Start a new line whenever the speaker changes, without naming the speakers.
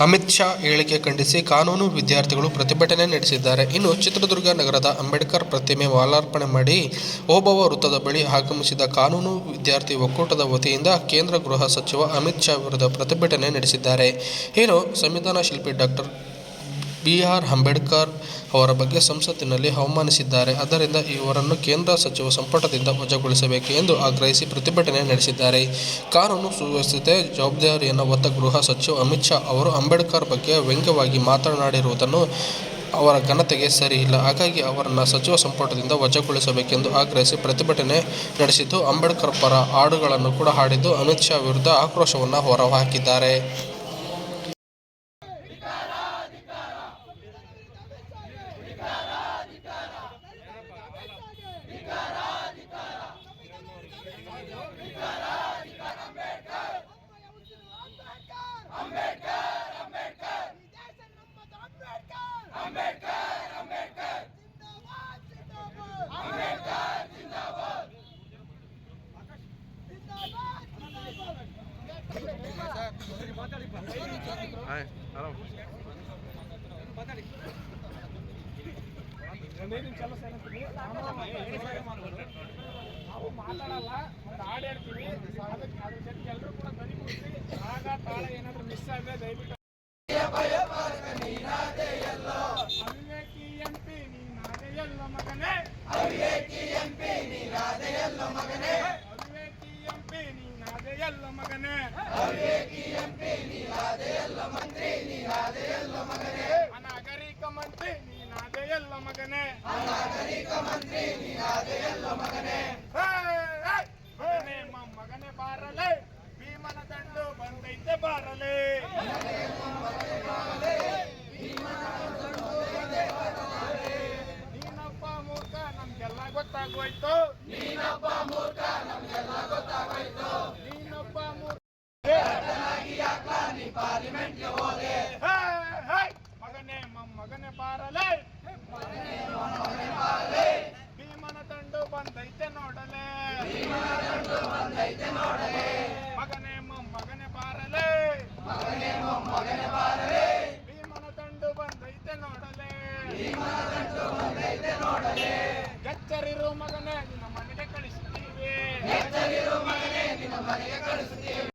ಅಮಿತ್ ಶಾ ಹೇಳಿಕೆ ಖಂಡಿಸಿ ಕಾನೂನು ವಿದ್ಯಾರ್ಥಿಗಳು ಪ್ರತಿಭಟನೆ ನಡೆಸಿದ್ದಾರೆ. ಇನ್ನು ಚಿತ್ರದುರ್ಗ ನಗರದ ಅಂಬೇಡ್ಕರ್ ಪ್ರತಿಮೆ ಮಾಲಾರ್ಪಣೆ ಮಾಡಿ ಓಬವ್ವ ವೃತ್ತದ ಬಳಿ ಆಗಮಿಸಿದ ಕಾನೂನು ವಿದ್ಯಾರ್ಥಿ ಒಕ್ಕೂಟದ ವತಿಯಿಂದ ಕೇಂದ್ರ ಗೃಹ ಸಚಿವ ಅಮಿತ್ ಶಾ ವಿರುದ್ಧ ಪ್ರತಿಭಟನೆ ನಡೆಸಿದ್ದಾರೆ. ಇನ್ನು ಸಂವಿಧಾನ ಶಿಲ್ಪಿ ಡಾ. ಬಿ. ಆರ್. ಅಂಬೇಡ್ಕರ್ ಅವರ ಬಗ್ಗೆ ಸಂಸತ್ತಿನಲ್ಲಿ ಅವಮಾನಿಸಿದ್ದಾರೆ. ಆದ್ದರಿಂದ ಇವರನ್ನು ಕೇಂದ್ರ ಸಚಿವ ಸಂಪುಟದಿಂದ ವಜಾಗೊಳಿಸಬೇಕು ಎಂದು ಆಗ್ರಹಿಸಿ ಪ್ರತಿಭಟನೆ ನಡೆಸಿದ್ದಾರೆ. ಕಾನೂನು ಸುವ್ಯವಸ್ಥೆ ಜವಾಬ್ದಾರಿಯನ್ನು ಹೊತ್ತ ಗೃಹ ಸಚಿವ ಅಮಿತ್ ಶಾ ಅವರು ಅಂಬೇಡ್ಕರ್ ಬಗ್ಗೆ ವ್ಯಂಗ್ಯವಾಗಿ ಮಾತನಾಡಿರುವುದನ್ನು ಅವರ ಘನತೆಗೆ ಸರಿಯಿಲ್ಲ. ಹಾಗಾಗಿ ಅವರನ್ನು ಸಚಿವ ಸಂಪುಟದಿಂದ ವಜಾಗೊಳಿಸಬೇಕೆಂದು ಆಗ್ರಹಿಸಿ ಪ್ರತಿಭಟನೆ ನಡೆಸಿದ್ದು, ಅಂಬೇಡ್ಕರ್ ಪರ ಹಾಡುಗಳನ್ನು ಕೂಡ ಹಾಡಿದ್ದು ಅಮಿತ್ ಶಾ ವಿರುದ್ಧ ಆಕ್ರೋಶವನ್ನು ಹೊರಹಾಕಿದ್ದಾರೆ.
ನಾವು ಮಾತಾಡಲ್ಲ, ಒಂದು ಹಾಡು ಹೇಳ್ತೀವಿ, ಅದಕ್ಕೆ ಅದ್ರ ಜೊತೆಗೆ ಎಲ್ಲರೂ ಕೂಡ ಧ್ವನಿ ಕೂಡಿಸಿ ಆಗ ತಾಳ ಏನಾದರೂ ಮಿಸ್ ಆದರೆ ದಯವಿಟ್ಟು ಅವಿವೇಕಿ ಎಂಪಿ ನೀನಾದೆಯಲ್ಲೋ ಮಗನೇ, ಅವಿವೇಕಿ ಎಂಪಿ ನೀನಾದೆಯಲ್ಲೋ ಮಗನೇ, ಅವಿವೇಕಿ ಎಂಪಿ ನೀನಾದೆಯಲ್ಲೋ ಮಗನೇ, ಅವಿವೇಕಿ ಎಂಪಿ ನೀನಾದೆಯಲ್ಲೋ ಮಂತ್ರಿ ನೀನಾದೆಯಲ್ಲೋ ಮಗನೇ, ಅನಾಗರಿಕ ಮಂತ್ರಿ ನೀನಾದೆಯಲ್ಲೋ ಮಗನೇ, ಅನಾಗರಿಕ ಮಂತ್ರಿ ನೀನಾದೆಯಲ್ಲೋ ಮಗನೇ, ಮಗನೇ ಮಗನೇ ಬಾರಲೆ ಭೀಮನ ದಂಡು ಬಂದೈತೆ ಬಾರಲೆ, ನೀನಪ್ಪ ಮೂರ್ಖ ನಮ್ಗೆಲ್ಲ ಗೊತ್ತಾಗೋಯ್ತು, ನೀನಪ್ಪ ಮೂರ್ಖ ನಮ್ಗೆಲ್ಲ ಗೊತ್ತಾಗೋಯ್ತು, ನೀನಪ್ಪ ಮೂರ್ಖ ನೀ ಪಾರ್ಲಿಮೆಂಟ್ಗೆ ಹೋದೆ, ಮಗನೇ ಮಗನೇ ಬಾರಲೆ, ಭೀಮನ ದಂಡು ಬಂದೈತೆ ನೋಡಲೆ, ಮಗನೇ ಮಗನೇ ಬಾರಲೆ, ಭೀಮನ ದಂಡು ಬಂದೈತೆ ನೋಡಲೆ, ಎಚ್ಚರಿರು ಮಗನೇ ನಿನ್ನ ಮನೆಗೆ ಕಳಿಸ್ತೀವಿ,